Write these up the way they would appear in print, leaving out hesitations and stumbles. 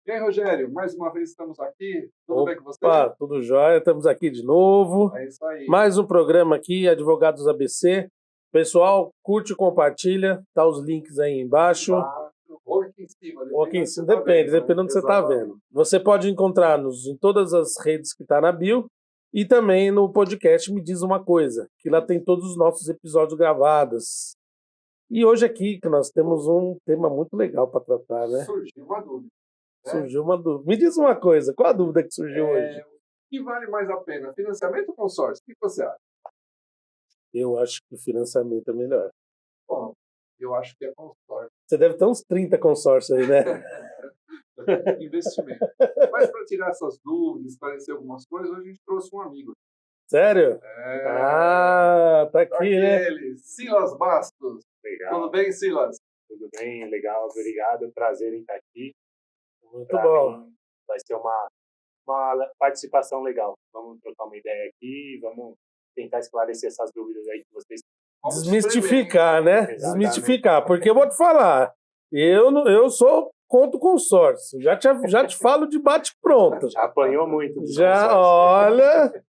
E aí, Rogério, mais uma vez estamos aqui. Tudo bem com você? Opa, tudo jóia, estamos aqui de novo. É isso aí. Mais um programa aqui, Advogados ABC. Pessoal, curte e compartilha, tá os links aí embaixo. Ou aqui em cima. Ou aqui em cima, depende de onde você está vendo. Você pode encontrar-nos em todas as redes que está na bio e também no podcast Me Diz Uma Coisa, que lá tem todos os nossos episódios gravados. E hoje aqui que nós temos um tema muito legal para tratar, né? Surgiu uma dúvida. Surgiu uma dúvida. Me diz uma coisa, qual a dúvida que surgiu hoje? O que vale mais a pena, financiamento ou consórcio? O que você acha? Eu acho que o financiamento é melhor. Bom, eu acho que é consórcio. Você deve ter uns 30 consórcios aí, né? Investimento. Mas para tirar essas dúvidas, esclarecer algumas coisas, hoje a gente trouxe um amigo. Sério? Tá aqui, né? Ele, Silas Bastos. Legal. Tudo bem, Silas? Tudo bem, legal, obrigado, prazer em estar aqui. Muito Pra bom. mim, vai ser uma participação legal. Vamos trocar uma ideia aqui e vamos tentar esclarecer essas dúvidas aí que vocês... Vamos Desmistificar, né? Exatamente. Desmistificar, porque eu vou te falar, eu sou contra o consórcio. Já te falo de bate-pronto. Já apanhou muito. dos Já, consórcios. olha,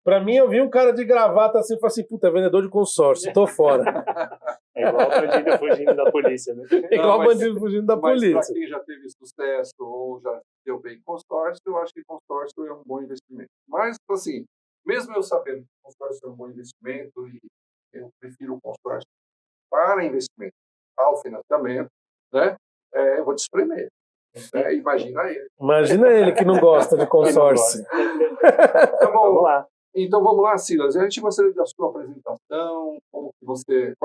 pra mim eu vi um cara de gravata assim e falei assim, puta, é vendedor de consórcio, tô fora. É igual bandido fugindo da polícia, né? Igual mas- bandido fugindo da Mas para polícia. quem já teve sucesso ou já deu bem consórcio, eu acho que consórcio é um bom investimento. Mas, assim, mesmo eu sabendo que consórcio é um bom investimento e eu prefiro o consórcio para investimento ao financiamento, né? Eu vou te espremer. Imagina ele. Imagina ele que não gosta de consórcio. Tá bom. Vamos lá. Então vamos lá, Silas. A gente gostaria da sua apresentação, qual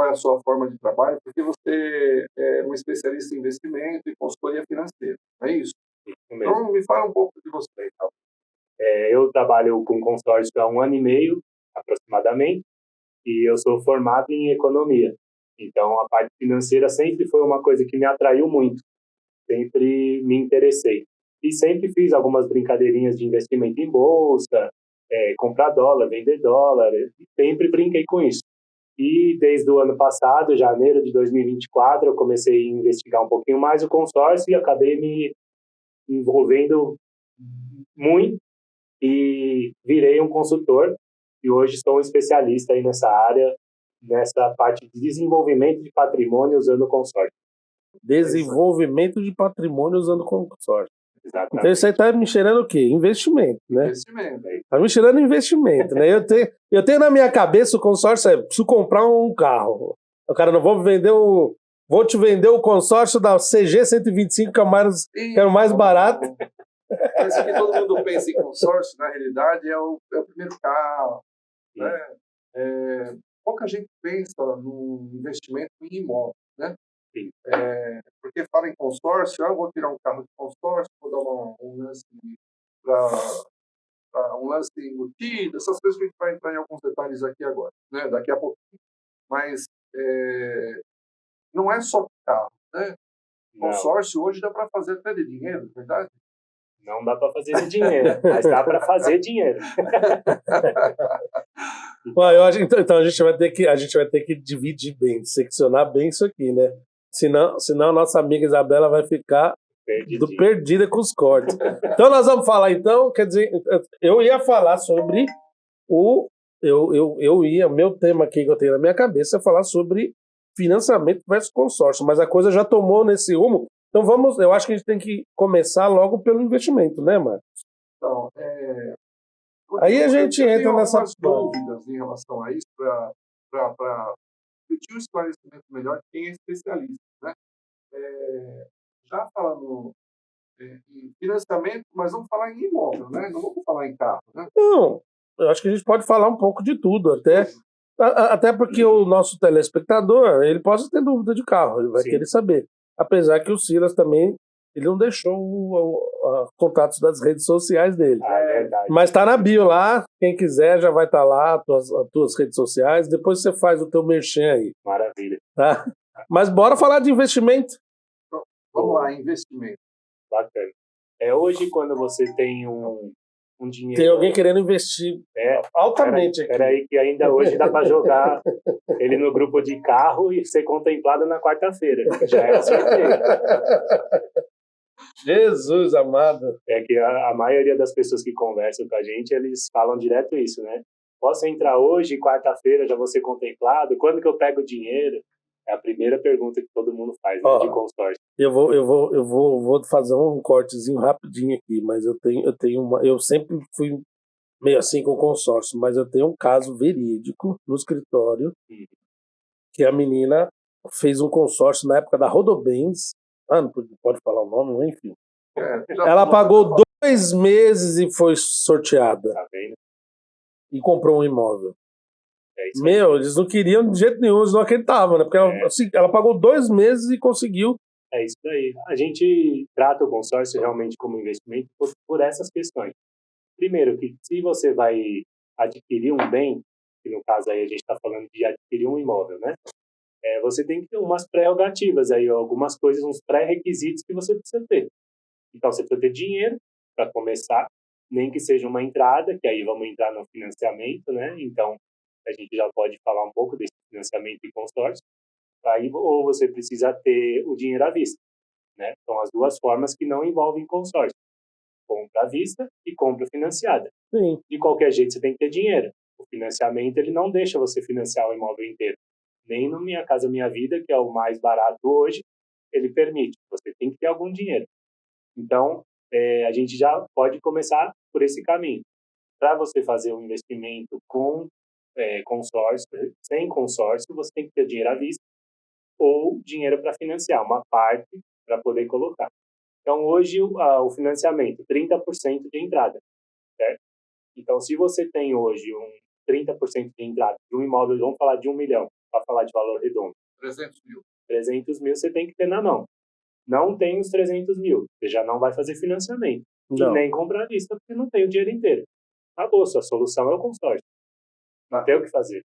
é a sua forma de trabalho, porque você é um especialista em investimento e consultoria financeira, é isso? Isso mesmo. Então me fala um pouco de você. Então. Eu trabalho com consórcio há 1 ano e meio, aproximadamente, e eu sou formado em economia. Então, a parte financeira sempre foi uma coisa que me atraiu muito. Sempre me interessei. E sempre fiz algumas brincadeirinhas de investimento em bolsa, comprar dólar, vender dólar, sempre brinquei com isso. E desde o ano passado, janeiro de 2024, eu comecei a investigar um pouquinho mais o consórcio e acabei me envolvendo muito e virei um consultor e hoje sou um especialista aí nessa área, nessa parte de desenvolvimento de patrimônio usando o consórcio. Desenvolvimento de patrimônio usando consórcio. Então Exatamente. isso aí tá me cheirando o quê? Investimento, né? Investimento. Tá me cheirando investimento, né? Eu tenho na minha cabeça o consórcio preciso comprar um carro. O cara, não vou te vender o consórcio da CG 125, que é o mais barato. Mas que todo mundo pensa em consórcio, na realidade, é o primeiro carro. Né? Pouca gente pensa no investimento em imóvel, né? Sim. Porque fala em consórcio, eu vou tirar um carro de consórcio, vou dar um lance para um lance embutido, essas coisas que a gente vai entrar em alguns detalhes aqui agora, né? Daqui a pouco. Mas não é só carro, né? Consórcio hoje dá para fazer até de dinheiro, verdade? Não dá para fazer de dinheiro, mas dá para fazer dinheiro. Eu acho, então a gente vai ter que dividir bem, seccionar bem isso aqui, né? Senão a nossa amiga Isabela vai ficar perdida com os cortes. Então nós vamos falar, quer dizer, eu ia falar sobre meu tema aqui que eu tenho na minha cabeça é falar sobre financiamento versus consórcio, mas a coisa já tomou nesse rumo. Então eu acho que a gente tem que começar logo pelo investimento, né, Marcos? Então, Aí a gente entra nessa algumas dúvidas em relação a isso para pedir um esclarecimento melhor de quem é especialista, né? Já falando em financiamento, mas vamos falar em imóvel, né? Não vamos falar em carro, né? Não, eu acho que a gente pode falar um pouco de tudo, até porque o nosso telespectador, ele pode ter dúvida de carro, ele vai Sim. querer saber. Apesar que o Silas também, ele não deixou contatos das redes sociais dele. É verdade. Mas tá na bio lá, quem quiser já vai estar lá, as tuas redes sociais, depois você faz o teu merchan aí, Maravilha. tá? Mas bora falar de investimento. Vamos lá, investimento. Bacana. Hoje, quando você tem um dinheiro... Tem alguém querendo investir altamente aqui. Peraí, que ainda hoje dá para jogar ele no grupo de carro e ser contemplado na quarta-feira. Já é um sorteio. Jesus amado. É que a maioria das pessoas que conversam com a gente, eles falam direto isso, né? Posso entrar hoje, quarta-feira, já vou ser contemplado? Quando que eu pego o dinheiro? É a primeira pergunta que todo mundo faz, né, de consórcio. Vou fazer um cortezinho rapidinho aqui, mas eu sempre fui meio assim com o consórcio, mas eu tenho um caso verídico no escritório, que a menina fez um consórcio na época da Rodobens, não pode falar o nome, mas enfim. Ela pagou 2 meses e foi sorteada. Tá vendo? E comprou um imóvel. É isso aí. Eles não queriam de jeito nenhum, eles não acreditavam, né? Porque ela pagou 2 meses e conseguiu. É isso daí. A gente trata o consórcio realmente como investimento por essas questões. Primeiro, que se você vai adquirir um bem, que no caso aí a gente está falando de adquirir um imóvel, né? Você tem que ter umas prerrogativas aí, algumas coisas, uns pré-requisitos que você precisa ter. Então, você precisa ter dinheiro para começar, nem que seja uma entrada, que aí vamos entrar no financiamento, né? Então, a gente já pode falar um pouco desse financiamento e consórcio. Aí, ou você precisa ter o dinheiro à vista, né? São as duas formas que não envolvem consórcio. Compra à vista e compra financiada. Sim. De qualquer jeito, você tem que ter dinheiro. O financiamento, ele não deixa você financiar o imóvel inteiro. Nem no Minha Casa Minha Vida, que é o mais barato hoje, ele permite. Você tem que ter algum dinheiro. Então, a gente já pode começar por esse caminho. Para você fazer um investimento com consórcio, sem consórcio, você tem que ter dinheiro à vista ou dinheiro para financiar, uma parte para poder colocar. Então, hoje, o financiamento, 30% de entrada, certo? Então, se você tem hoje um 30% de entrada de um imóvel, vamos falar de 1 milhão, para falar de valor redondo. 300 mil. 300 mil você tem que ter na mão. Não tem os 300 mil, você já não vai fazer financiamento. Não. E nem comprar à vista, porque não tem o dinheiro inteiro. Acabou, sua solução é o consórcio. Não tem o que fazer.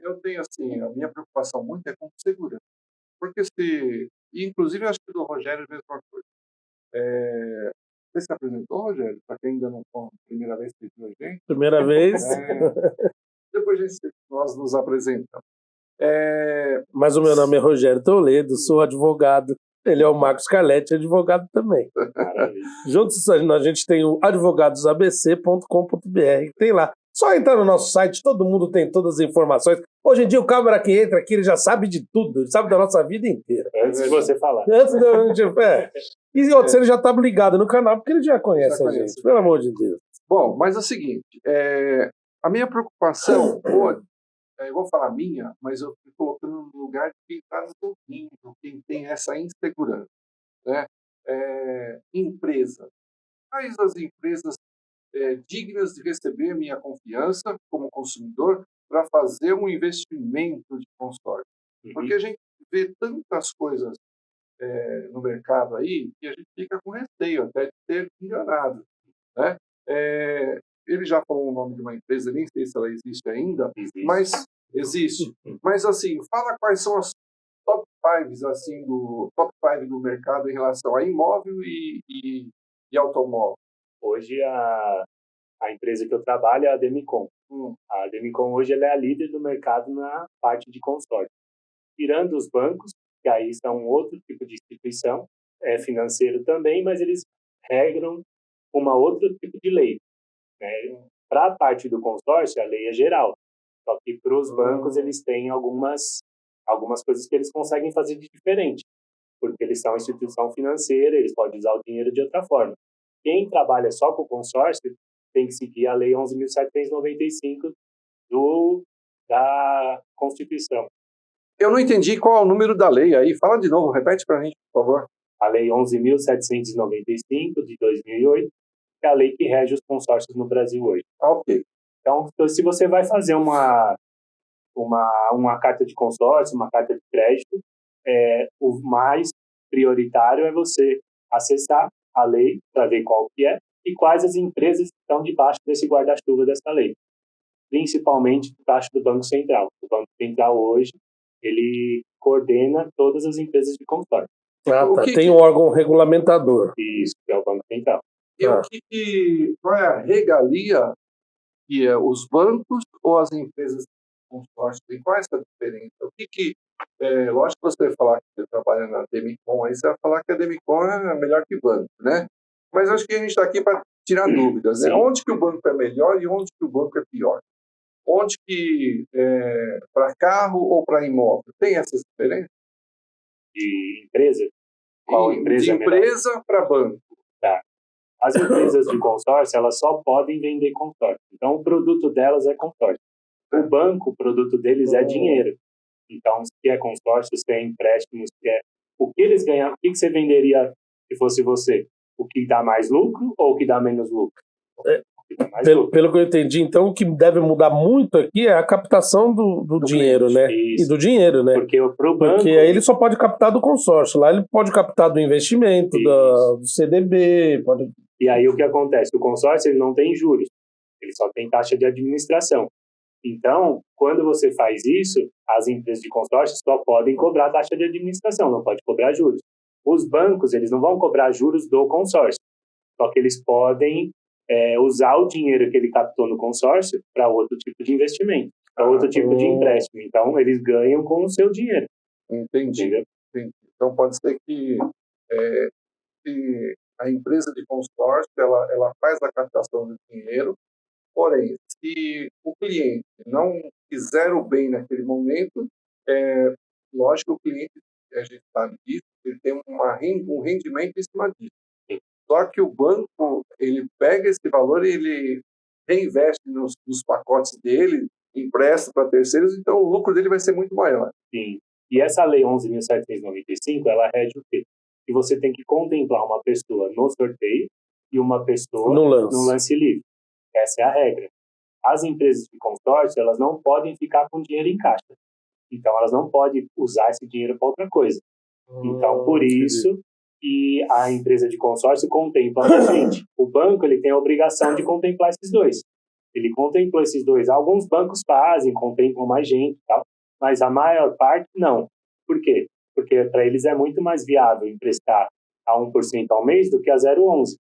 Eu tenho, assim, a minha preocupação muito é com segurança. Porque e inclusive, eu acho que do Rogério é a mesma coisa. Você se apresentou, Rogério? Para quem ainda não foi a primeira vez que viu a gente? Primeira vez. Depois nós nos apresentamos. Mas o meu nome é Rogério Toledo, sou advogado. Ele é o Marcos Carletti, advogado também. Juntos a gente tem o advogadosabc.com.br, tem lá. Só entrar no nosso site, todo mundo tem todas as informações. Hoje em dia o câmera que entra aqui, ele já sabe de tudo, ele sabe da nossa vida inteira. Antes de você falar. Antes da gente... E outro, ele já está ligado no canal, porque ele já conhece a gente, pelo amor de Deus. Bom, mas é o seguinte, a minha preocupação hoje, eu vou falar minha, mas eu estou colocando no lugar de quem está nos ouvindo, quem tem essa insegurança, né? Empresa. Quais as empresas dignas de receber minha confiança como consumidor para fazer um investimento de consórcio? Porque a gente vê tantas coisas no mercado aí que a gente fica com receio até de ser enganado, né? Ele já falou o nome de uma empresa, nem sei se ela existe ainda, mas existe. Mas assim, fala quais são as top 5 assim, do mercado em relação a imóvel e automóvel. Hoje a empresa que eu trabalho é a Demicon. A Demicon hoje ela é a líder do mercado na parte de consórcio. Tirando os bancos, que aí são outro tipo de instituição, é financeiro também, mas eles regram uma outra tipo de lei. Né? Para a parte do consórcio, a lei é geral. Só que para os bancos, eles têm algumas coisas que eles conseguem fazer de diferente. Porque eles são instituição financeira, eles podem usar o dinheiro de outra forma. Quem trabalha só com consórcio tem que seguir a Lei 11.795 da Constituição. Eu não entendi qual é o número da lei aí. Fala de novo, repete para a gente, por favor. A Lei 11.795 de 2008, que é a lei que rege os consórcios no Brasil hoje. Ok. Então, se você vai fazer uma carta de consórcio, uma carta de crédito, o mais prioritário é você acessar a lei para ver qual que é e quais as empresas estão debaixo desse guarda-chuva dessa lei. Principalmente debaixo do Banco Central. O Banco Central hoje, ele coordena todas as empresas de consórcio. Tem um órgão regulamentador. Isso, que é o Banco Central. E qual é a regalia que é os bancos ou as empresas de consórcio? E qual é essa diferença? O que lógico que você vai falar que você trabalha na Demicon, aí você vai falar que a Demicon é melhor que banco, né? Mas acho que a gente está aqui para tirar dúvidas, né? Sim. Onde que o banco é melhor e onde que o banco é pior? Onde que para carro ou para imóvel? Tem essas diferenças? De empresa? Qual E empresa de é melhor? empresa para banco. Tá. As empresas de consórcio, elas só podem vender consórcio. Então, o produto delas é consórcio. O banco, o produto deles é dinheiro. Então, se é consórcio, se é empréstimo, se é... O que eles ganham, o que você venderia se fosse você? O que dá mais lucro ou o que dá menos lucro? O que dá mais lucro. Pelo que eu entendi, então, o que deve mudar muito aqui é a captação do dinheiro, cliente. né? Isso. E do dinheiro, né? Porque pro banco... Porque aí ele só pode captar do consórcio. Lá ele pode captar do investimento, do CDB, pode... E aí o que acontece? O consórcio ele não tem juros, ele só tem taxa de administração. Então, quando você faz isso, as empresas de consórcio só podem cobrar taxa de administração, não pode cobrar juros. Os bancos, eles não vão cobrar juros do consórcio, só que eles podem usar o dinheiro que ele captou no consórcio para outro tipo de investimento, para outro tipo de empréstimo. Então, eles ganham com o seu dinheiro. Entendi. Então, pode ser que a empresa de consórcio ela faz a captação do dinheiro, porém, se o cliente não fizer o bem naquele momento, lógico que o cliente, a gente sabe disso, ele tem um rendimento em cima disso. Só que o banco, ele pega esse valor e ele reinveste nos pacotes dele, empresta para terceiros, então o lucro dele vai ser muito maior. Sim. E essa lei 11.795, ela rege o quê? Que você tem que contemplar uma pessoa no sorteio e uma pessoa no lance livre. Essa é a regra. As empresas de consórcio, elas não podem ficar com dinheiro em caixa. Então, elas não podem usar esse dinheiro para outra coisa. Então, por isso que a empresa de consórcio contempla a gente. O banco, ele tem a obrigação de contemplar esses dois. Ele contemplou esses dois. Alguns bancos fazem, contemplam mais gente e tal, mas a maior parte não. Por quê? Porque para eles é muito mais viável emprestar a 1% ao mês do que a 0,11,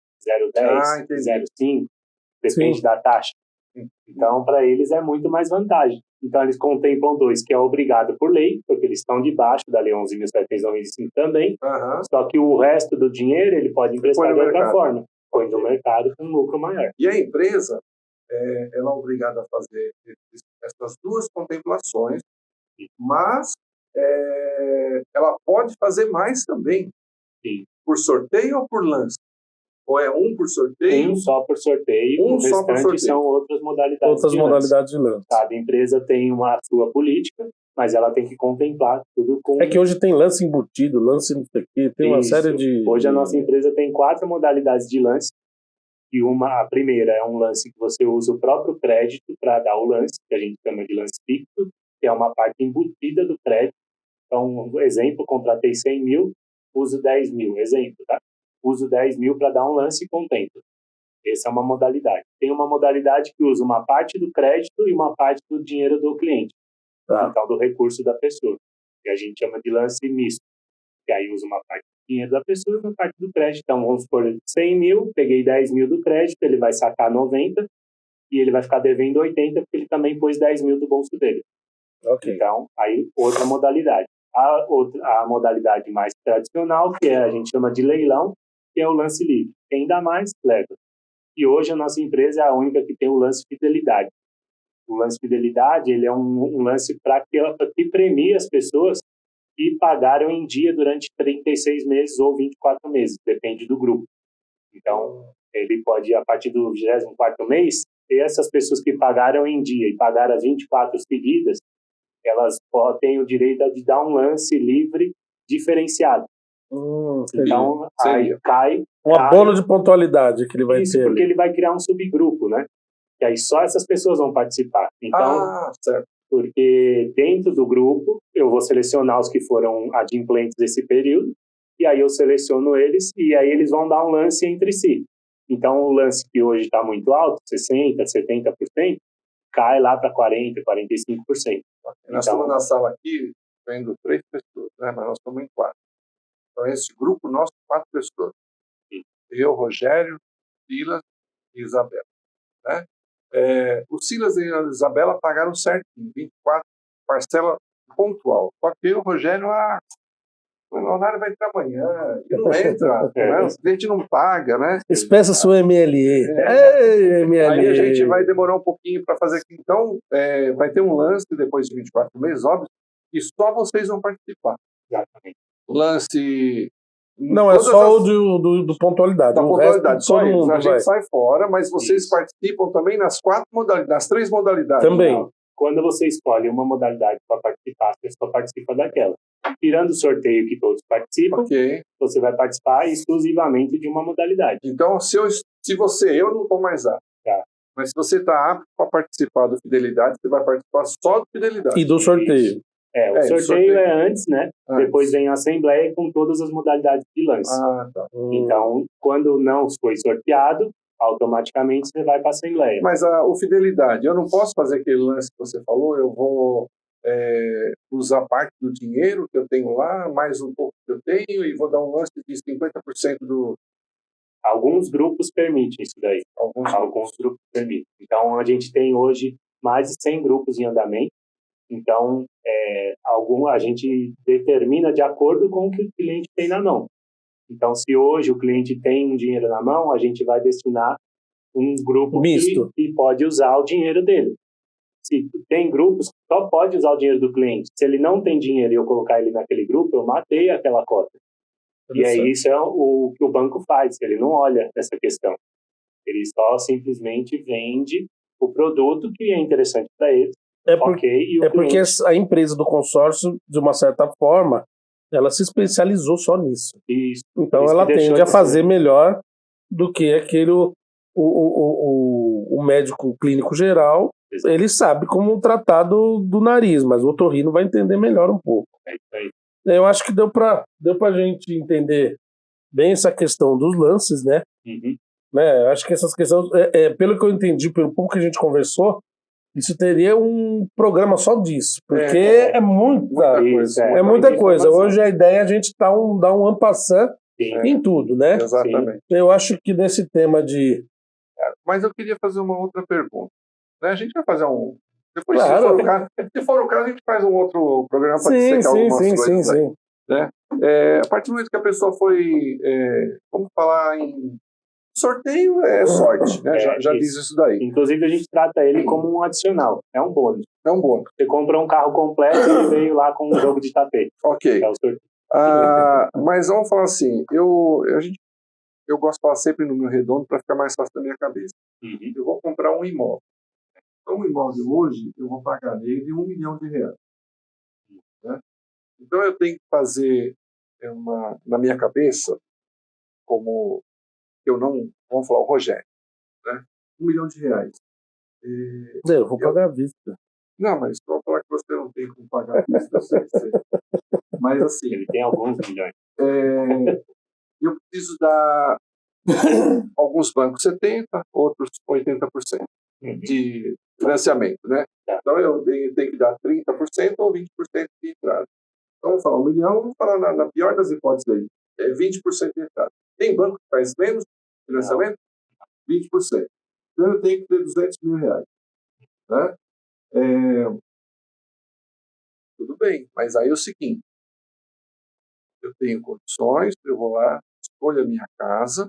0,10, 0,5, depende da taxa. Então, para eles é muito mais vantagem. Então, eles contemplam dois, que é obrigado por lei, porque eles estão debaixo da Lei 11.795 também. Só que o resto do dinheiro ele pode emprestar de outra forma. Põe no mercado com um lucro maior. E a empresa, ela é obrigada a fazer essas duas contemplações, mas ela pode fazer mais também. Sim. Por sorteio ou por lance? Ou é um por sorteio? Um só por sorteio, o restante são outras modalidades de lance. Cada empresa tem a sua política, mas ela tem que contemplar tudo com... É que hoje tem lance embutido, lance não sei o quê, tem uma série de... Hoje a nossa empresa tem 4 modalidades de lance, e a primeira é um lance que você usa o próprio crédito para dar o lance, que a gente chama de lance fixo, que é uma parte embutida do crédito. Então, exemplo, contratei 100 mil, uso 10 mil, exemplo, tá? Uso 10 mil para dar um lance e contemplo. Essa é uma modalidade. Tem uma modalidade que usa uma parte do crédito e uma parte do dinheiro do cliente. Então, do recurso da pessoa. Que a gente chama de lance misto. Que aí usa uma parte do dinheiro da pessoa e uma parte do crédito. Então, vamos supor 100 mil, peguei 10 mil do crédito, ele vai sacar 90 e ele vai ficar devendo 80 porque ele também pôs 10 mil do bolso dele. Então, aí outra modalidade. A modalidade mais tradicional, que a gente chama de leilão, que é o lance livre. Quem dá mais, leva. E hoje a nossa empresa é a única que tem o lance fidelidade. O lance fidelidade, ele é um lance para que premie as pessoas que pagaram em dia durante 36 meses ou 24 meses, depende do grupo. Então, ele pode, a partir do 24º mês, ter essas pessoas que pagaram em dia e pagaram as 24 seguidas, elas têm o direito de dar um lance livre diferenciado. Então, aí cai... Um abono de pontualidade que ele vai ter. Isso, porque ele vai criar um subgrupo, né? E aí só essas pessoas vão participar. Então, certo. Porque dentro do grupo, eu vou selecionar os que foram adimplentes desse período, e aí eu seleciono eles, e aí eles vão dar um lance entre si. Então, o lance que hoje está muito alto, 60%, 70%, cai lá para 40%, 45%. Nós estamos na sala aqui, vendo 3 pessoas, né? Mas nós estamos em 4. Então, esse grupo nosso, 4 pessoas. Eu, Rogério, Silas e Isabela. Né? O Silas e a Isabela pagaram certinho, 24 parcela pontual. Só que o Rogério, o Leonardo vai entrar amanhã, e não entra, né? O cliente não paga, né? Despeça sua MLE. Ei, MLE. Aí a gente vai demorar um pouquinho para fazer aqui. Então, vai ter um lance depois de 24 meses, óbvio, e só vocês vão participar. Exatamente. Lance... Não, é só o do pontualidade. Da o pontualidade, resto, só todo isso. mundo A gente vai. sai fora, mas vocês participam também nas 4 modalidades, nas 3 modalidades. Também. Não. Quando você escolhe uma modalidade para participar, você só participa daquela. Tirando o sorteio que todos participam, você vai participar exclusivamente de uma modalidade. Então, eu não estou mais apto. Tá. Mas se você está apto para participar do Fidelidade, você vai participar só do Fidelidade. E do sorteio. O sorteio é antes, né? Depois vem a assembleia com todas as modalidades de lance. Tá. Então, quando não foi sorteado, automaticamente você vai para a assembleia. Mas o Fidelidade, eu não posso fazer aquele lance que você falou, eu vou usar parte do dinheiro que eu tenho lá, mais um pouco que eu tenho, e vou dar um lance de 50% do... Alguns grupos permitem isso daí. Alguns grupos permitem. Então, a gente tem hoje mais de 100 grupos em andamento. Então, a gente determina de acordo com o que o cliente tem na mão. Então, se hoje o cliente tem um dinheiro na mão, a gente vai destinar um grupo que pode usar o dinheiro dele. Se tem grupos que só pode usar o dinheiro do cliente. Se ele não tem dinheiro e eu colocar ele naquele grupo, eu matei aquela cota. E aí isso é o que o banco faz, ele não olha essa questão. Ele só simplesmente vende o produto que é interessante para ele. Porque a empresa do consórcio, de uma certa forma, ela se especializou só nisso. Isso. Então ela tende a fazer melhor do que aquele o médico clínico geral. Exato. Ele sabe como tratar do nariz, mas o otorrino vai entender melhor um pouco. É isso aí. Eu acho que deu pra gente entender bem essa questão dos lances, né? Uhum. Eu acho que essas questões, pelo que eu entendi, pelo pouco que a gente conversou, isso teria um programa só disso, porque é muita coisa. É muita coisa. Hoje a ideia é a gente dar um ampassant em tudo, né? Exatamente. Eu acho que nesse tema de... Mas eu queria fazer uma outra pergunta. A gente vai fazer um... Depois, claro. se for o caso, a gente faz um outro programa para dissecar algumas coisas. Sim. Né? A partir do momento que a pessoa foi... vamos falar em... Sorteio é sorte, né? Já diz isso daí. Inclusive, a gente trata ele como um adicional. É um bônus. É um bônus. Você compra um carro completo e veio lá com um jogo de tapete. Ok. É o sorteio. Mas vamos falar assim, eu gosto de falar sempre número redondo para ficar mais fácil na minha cabeça. Uhum. Eu vou comprar um imóvel. Então, um imóvel hoje, eu vou pagar nele R$1 milhão. Né? Então, eu tenho que fazer na minha cabeça, como eu não... Vamos falar o Rogério. Né? R$1 milhão. Eu vou pagar à vista. Não, mas vou falar que você não tem como pagar à vista. Mas assim... Ele tem alguns milhões. Eu preciso dar... alguns bancos 70%, outros 80% de financiamento, né? Então eu tenho que dar 30% ou 20% de entrada. Então vamos falar 1 milhão, vamos falar na pior das hipóteses aí, 20% de entrada. Tem banco que faz menos financiamento? 20%. Então eu tenho que ter R$200 mil. Né? Tudo bem, mas aí é o seguinte, eu tenho condições, eu vou lá, escolho a minha casa,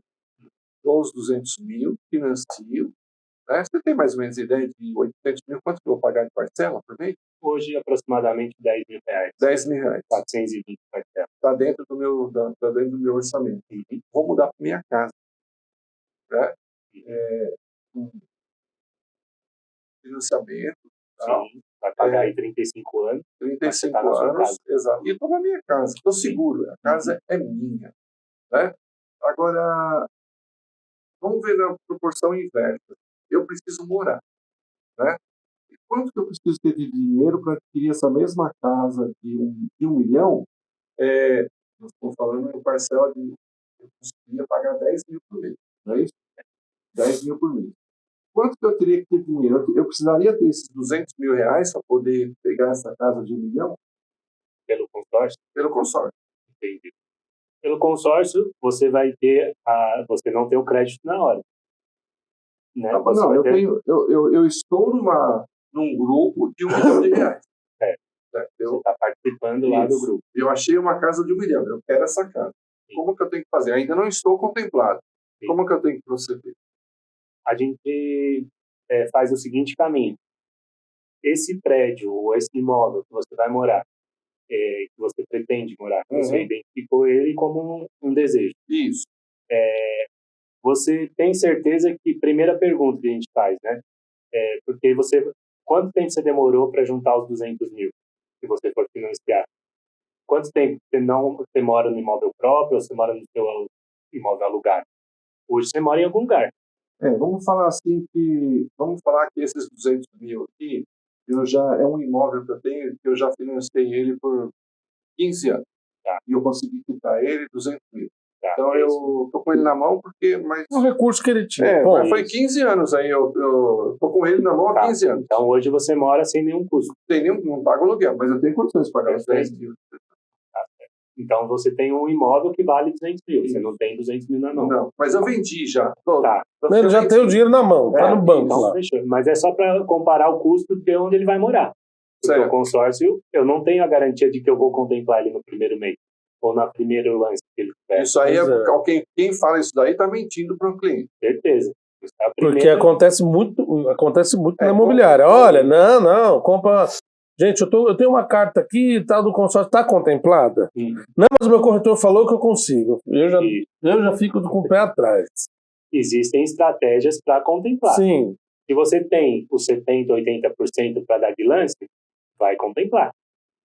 dou os 200 mil, financio. Né? Você tem mais ou menos ideia de 800 mil, quanto que eu vou pagar de parcela por mês? Hoje, aproximadamente R$10 mil. R$10 mil. 420 parcelas. Está dentro do meu orçamento. Uhum. Vou mudar para minha casa. Né? Financiamento. Sim, vai pagar aí 35 anos. 35 anos, exato. E estou na minha casa, estou seguro. A casa é minha. Né? Agora, vamos ver na proporção inversa. Eu preciso morar. Né? E quanto que eu preciso ter de dinheiro para adquirir essa mesma casa de 1 milhão? Nós estamos falando em parcela de... Eu conseguiria pagar 10 mil por mês. Não é isso? 10 mil por mês. Quanto que eu teria que ter dinheiro? Eu precisaria ter esses R$200 mil para poder pegar essa casa de 1 milhão? Pelo consórcio? Pelo consórcio. Entendi. Pelo consórcio, você vai ter você não tem o crédito na hora. Né? Não, eu estou num grupo de R$1 milhão. Você está participando lá do grupo. Eu achei uma casa de 1 milhão, eu quero essa casa. Como que eu tenho que fazer? Ainda não estou contemplado. Como que eu tenho que proceder? A gente faz o seguinte caminho. Esse prédio ou esse imóvel que você vai morar, que você pretende morar, você identificou ele como um desejo. Isso. Você tem certeza que, primeira pergunta que a gente faz, né? Porque quanto tempo você demorou para juntar os 200 mil, se você for financiar? Quanto tempo você mora no imóvel próprio ou você mora no seu imóvel alugado? Hoje você mora em algum lugar. Vamos falar que esses 200 mil aqui, é um imóvel que eu tenho, que eu já financei ele por 15 anos. Tá. E eu consegui quitar ele 200 mil. Tá, então eu tô com ele na mão mas um recurso que ele tinha. Mas foi 15 anos aí, eu tô com ele na mão há 15 anos. Então hoje você mora sem nenhum custo. Não pago aluguel, mas eu tenho condições de pagar os 10 mil. Então você tem um imóvel que vale 200 mil, você não tem 200 mil na mão. Não, mas eu vendi já. Tá. Ele já tem o dinheiro na mão, tá no banco então, lá. Fechou. Mas é só para comparar o custo de onde ele vai morar. Porque o consórcio, eu não tenho a garantia de que eu vou contemplar ele no primeiro mês, ou na primeiro lance que ele tiver. Isso aí quem fala isso daí está mentindo para o cliente. Certeza. Porque acontece muito na imobiliária. Olha, não, compra... Gente, eu tenho uma carta aqui, do consórcio, está contemplada? Não, mas o meu corretor falou que eu consigo. Eu já fico com o pé atrás. Existem estratégias para contemplar. Sim. Se você tem os 70%, 80% para dar de lance, vai contemplar.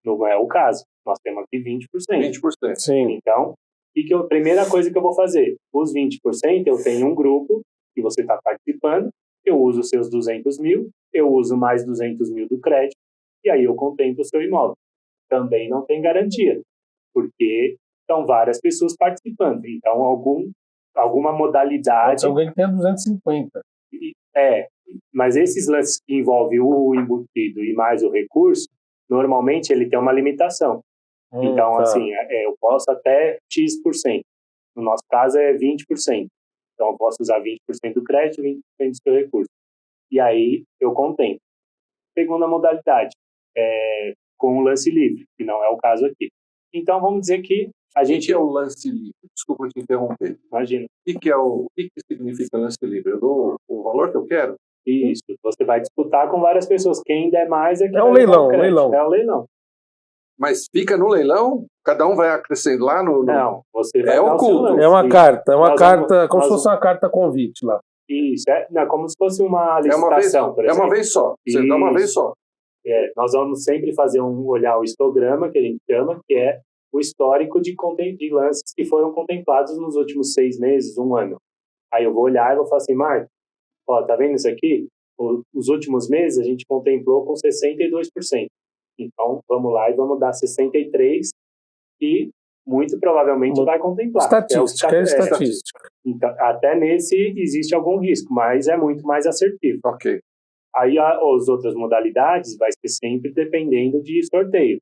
Não é o caso. Nós temos aqui 20%. 20%. Sim. Então, a primeira coisa que eu vou fazer? Os 20%, eu tenho um grupo que você está participando, eu uso os seus 200 mil, eu uso mais 200 mil do crédito, e aí eu contemplo o seu imóvel. Também não tem garantia, porque são várias pessoas participando. Então, alguma modalidade... Alguém tem 250. Mas esses lances que envolvem o embutido e mais o recurso, normalmente ele tem uma limitação. Então, assim, eu posso até X%. No nosso caso é 20%. Então, eu posso usar 20% do crédito e 20% do seu recurso. E aí, eu contemplo. Segunda modalidade, com o lance livre, que não é o caso aqui. Então, vamos dizer que a gente... O que é o lance livre? Desculpa te interromper. Imagina. O que significa lance livre? Eu dou o valor que eu quero? Isso. Você vai disputar com várias pessoas. Quem der mais é que é um leilão. É um leilão. Mas fica no leilão? Cada um vai acrescentando lá no... Não, você vai... É uma carta, como se fosse uma carta convite lá. Isso, como se fosse uma licitação, por exemplo. É uma vez só, você dá uma vez só. Nós vamos sempre fazer olhar o histograma, que a gente chama, que é o histórico de lances que foram contemplados nos últimos 6 meses, 1 ano. Aí eu vou olhar e vou falar assim, Marco, tá vendo isso aqui? Os últimos meses a gente contemplou com 62%. Então, vamos lá e vamos dar 63% e muito provavelmente vai contemplar. Estatística. Então, até nesse existe algum risco, mas é muito mais assertivo. Ok. Aí as outras modalidades vai ser sempre dependendo de sorteio.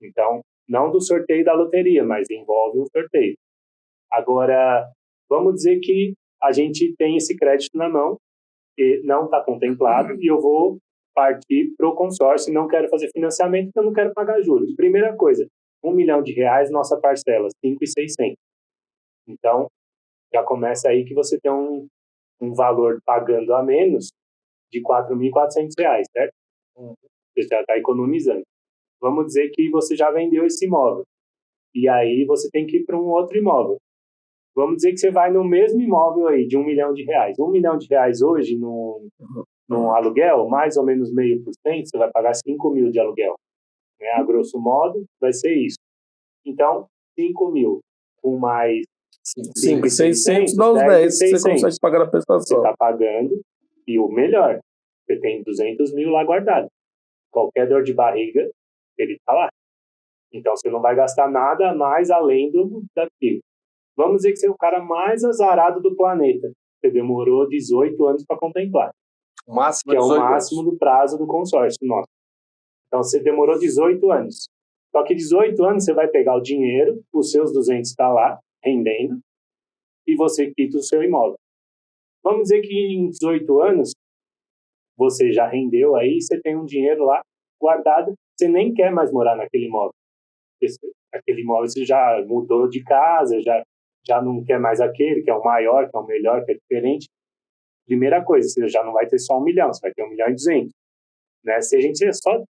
Então, não do sorteio da loteria, mas envolve um sorteio. Agora, vamos dizer que a gente tem esse crédito na mão, que não está contemplado, e eu vou partir para o consórcio e não quero fazer financiamento, porque eu não quero pagar juros. Primeira coisa, R$1 milhão, nossa parcela, 5.600. Então, já começa aí que você tem um valor pagando a menos de R$4.400, certo? Você já está economizando. Vamos dizer que você já vendeu esse imóvel. E aí você tem que ir para um outro imóvel. Vamos dizer que você vai no mesmo imóvel aí, de R$1 milhão. R$1 milhão hoje, no aluguel, mais ou menos 0,5%, você vai pagar 5 mil de aluguel. Né? A grosso modo, vai ser isso. Então, 5 mil com mais 5.600 dá os 10 que você consegue pagar a prestação. Você está pagando, e o melhor, você tem 200 mil lá guardado. Qualquer dor de barriga, ele está lá. Então, você não vai gastar nada mais além daquilo. Vamos dizer que você é o cara mais azarado do planeta. Você demorou 18 anos para contemplar. Que é o máximo do prazo do consórcio nosso. Então, você demorou 18 anos. Só que 18 anos você vai pegar o dinheiro, os seus 200 estão lá, rendendo, e você quita o seu imóvel. Vamos dizer que em 18 anos, você já rendeu aí, você tem um dinheiro lá guardado, você nem quer mais morar naquele imóvel. Aquele imóvel você já mudou de casa, já não quer mais aquele, que é o maior, que é o melhor, que é diferente. Primeira coisa, você já não vai ter só 1 milhão, você vai ter 1.200.000. Né? Se a gente só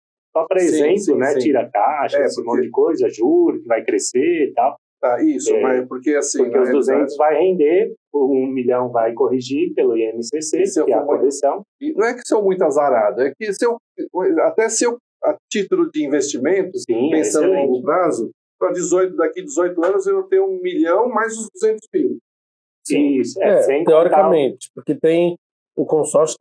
para exemplo, né, tira taxa, esse monte de coisa, juro que vai crescer e tal. Isso, mas porque assim... Porque os 200 vai render, o 1 milhão vai corrigir pelo INCC, que é a correção. E não é que sou muito azarado, é que até se eu, a título de investimento, pensando no longo prazo, daqui 18 anos eu tenho 1 milhão mais os 200.000. Isso, sem teoricamente, porque o consórcio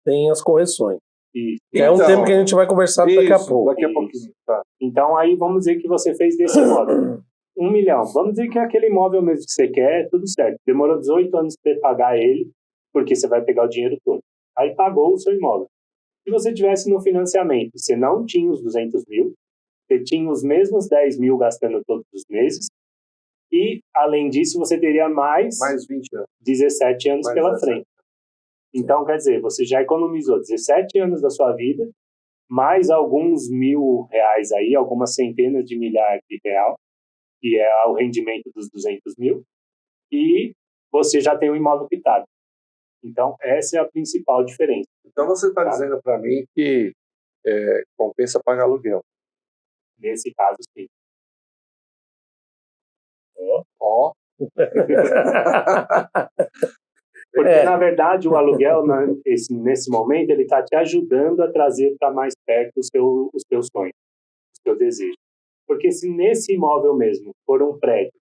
tem as correções. Isso. É um tema que a gente vai conversar daqui a pouco. Daqui a pouquinho, tá. Então aí vamos dizer que você fez desse imóvel 1 milhão. Vamos dizer que é aquele imóvel mesmo que você quer, tudo certo. Demorou 18 anos para você pagar ele, porque você vai pegar o dinheiro todo. Aí pagou o seu imóvel. Se você tivesse no financiamento, você não tinha os 200.000, você tinha os mesmos 10.000 gastando todos os meses, e além disso você teria mais 20 anos. 17 anos pela frente. Então, quer dizer, você já economizou 17 anos da sua vida, mais alguns R$1.000 aí, algumas centenas de milhares de reais, que é o rendimento dos 200.000, e você já tem um imóvel quitado. Então, essa é a principal diferença. Então, você está dizendo para mim que compensa pagar aluguel. Nesse caso, sim. Ó. Porque, na verdade, o aluguel, nesse momento, ele está te ajudando a trazer para mais perto os teus sonhos, os teus desejos. Porque se nesse imóvel mesmo for um prédio,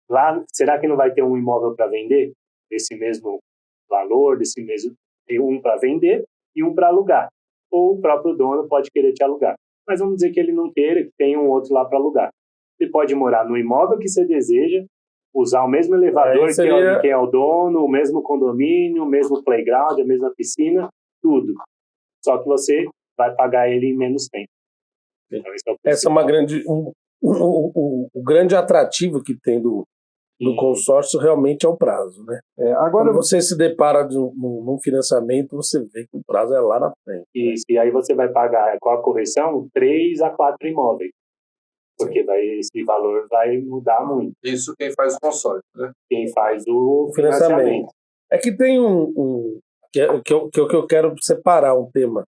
lá, será que não vai ter um imóvel para vender? Desse mesmo valor, tem um para vender e um para alugar. Ou o próprio dono pode querer te alugar. Mas vamos dizer que ele não queira, que tem um outro lá para alugar. Você pode morar no imóvel que você deseja, usar o mesmo elevador que quem é o dono, o mesmo condomínio, o mesmo playground, a mesma piscina, tudo. Só que você vai pagar ele em menos tempo. Então, essa é uma grande... O grande atrativo que tem do consórcio realmente é o prazo, né? Agora quando você se depara num financiamento, você vê que o prazo é lá na frente. Isso, e aí você vai pagar com a correção 3 a 4 imóveis. Porque esse valor vai mudar muito. Isso quem faz o consórcio, né? Quem faz o financiamento. É que tem que eu quero separar um tema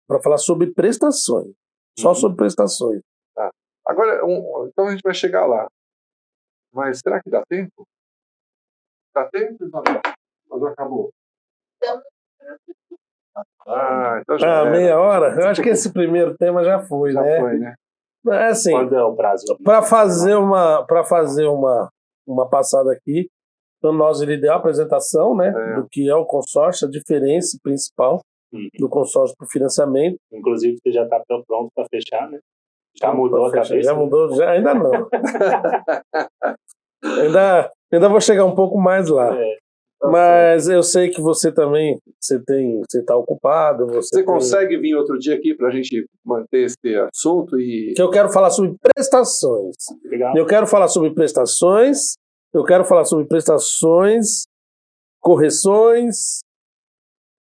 para falar sobre prestações. Só sobre prestações. Tá. Agora, então a gente vai chegar lá. Mas será que dá tempo? Dá tempo, Isabel? Ou já acabou? Então já meia hora? Eu acho que esse primeiro tema já foi, né? Já foi, né? É assim, quando é o prazo? Para fazer uma passada aqui, então nós ele deu a apresentação, né, do que é o consórcio, a diferença principal do consórcio para o financiamento. Inclusive, você já está pronto para fechar, né? Já mudou a cabeça? Já mudou, ainda não. ainda vou chegar um pouco mais lá. Mas eu sei que você também, você está ocupado. Você consegue vir outro dia aqui para a gente manter esse assunto? Que eu quero falar sobre prestações. Legal. Eu quero falar sobre prestações, correções.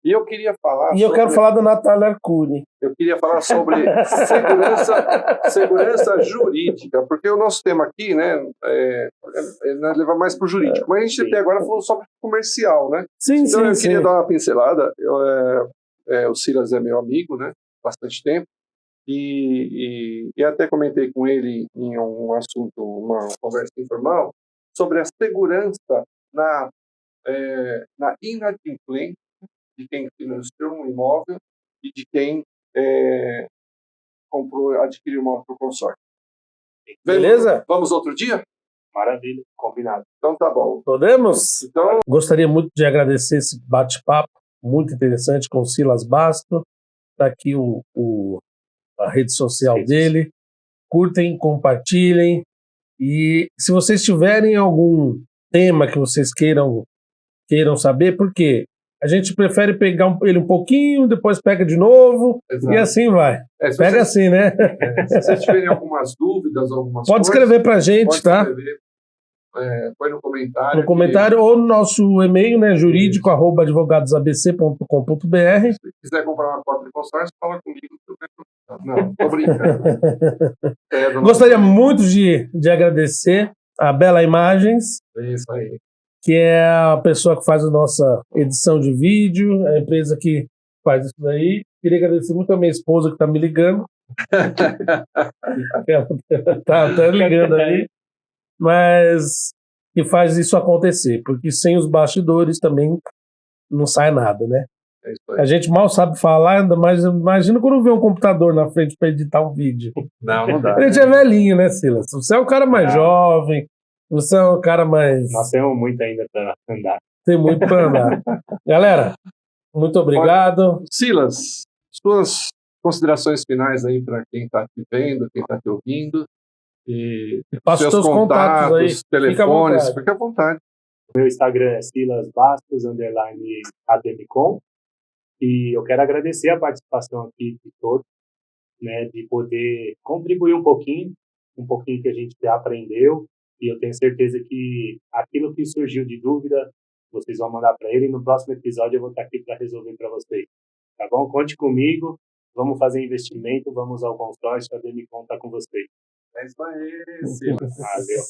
E eu queria falar... quero falar da Natália Arcuri. Eu queria falar sobre segurança jurídica, porque o nosso tema aqui, né, leva mais para o jurídico. Mas a gente até agora falou sobre comercial, né? Então eu queria dar uma pincelada. O Silas é meu amigo, né? Bastante tempo. E até comentei com ele em um assunto, uma conversa informal, sobre a segurança na inadimplência de quem financiou um imóvel e de quem adquiriu um imóvel para o consórcio. Beleza? Vamos outro dia? Maravilha, combinado. Então tá bom. Podemos? Então... Gostaria muito de agradecer esse bate-papo muito interessante com o Silas Basto. Está aqui a rede social dele. Curtem, compartilhem. E se vocês tiverem algum tema que vocês queiram saber, por quê? A gente prefere pegar ele um pouquinho, depois pega de novo. Exato. E assim vai. Pega assim, né? Se vocês tiverem algumas dúvidas, pode escrever para a gente, tá? põe no comentário. No comentário ou no nosso e-mail, né? jurídico@advogadosabc.com.br. Se quiser comprar uma cota de consórcio, fala comigo. Não, tô brincando. Gostaria muito de agradecer a Bela Imagens. Isso aí. Que é a pessoa que faz a nossa edição de vídeo, a empresa que faz isso daí. Queria agradecer muito a minha esposa que está me ligando. Ela tá ligando ali, mas que faz isso acontecer, porque sem os bastidores também não sai nada, né? É isso aí. A gente mal sabe falar, ainda mais imagina quando vê um computador na frente para editar um vídeo. Não dá. A gente é velhinho, né, Silas? Você é um cara mais jovem, você é um cara mais... Nós temos muito ainda para andar. Tem muito para andar. Galera, muito obrigado. Silas, suas considerações finais aí para quem está te vendo, quem está te ouvindo. E Passa os seus seus contatos aí. telefones, fica à vontade. Meu Instagram é silasbastos_academicom. E eu quero agradecer a participação aqui de todos, né, de poder contribuir um pouquinho que a gente já aprendeu. E eu tenho certeza que aquilo que surgiu de dúvida, vocês vão mandar para ele. E no próximo episódio eu vou estar aqui para resolver para vocês. Tá bom? Conte comigo. Vamos fazer investimento, vamos ao consórcio. A Demicon está com vocês. É isso aí, Silas. Valeu.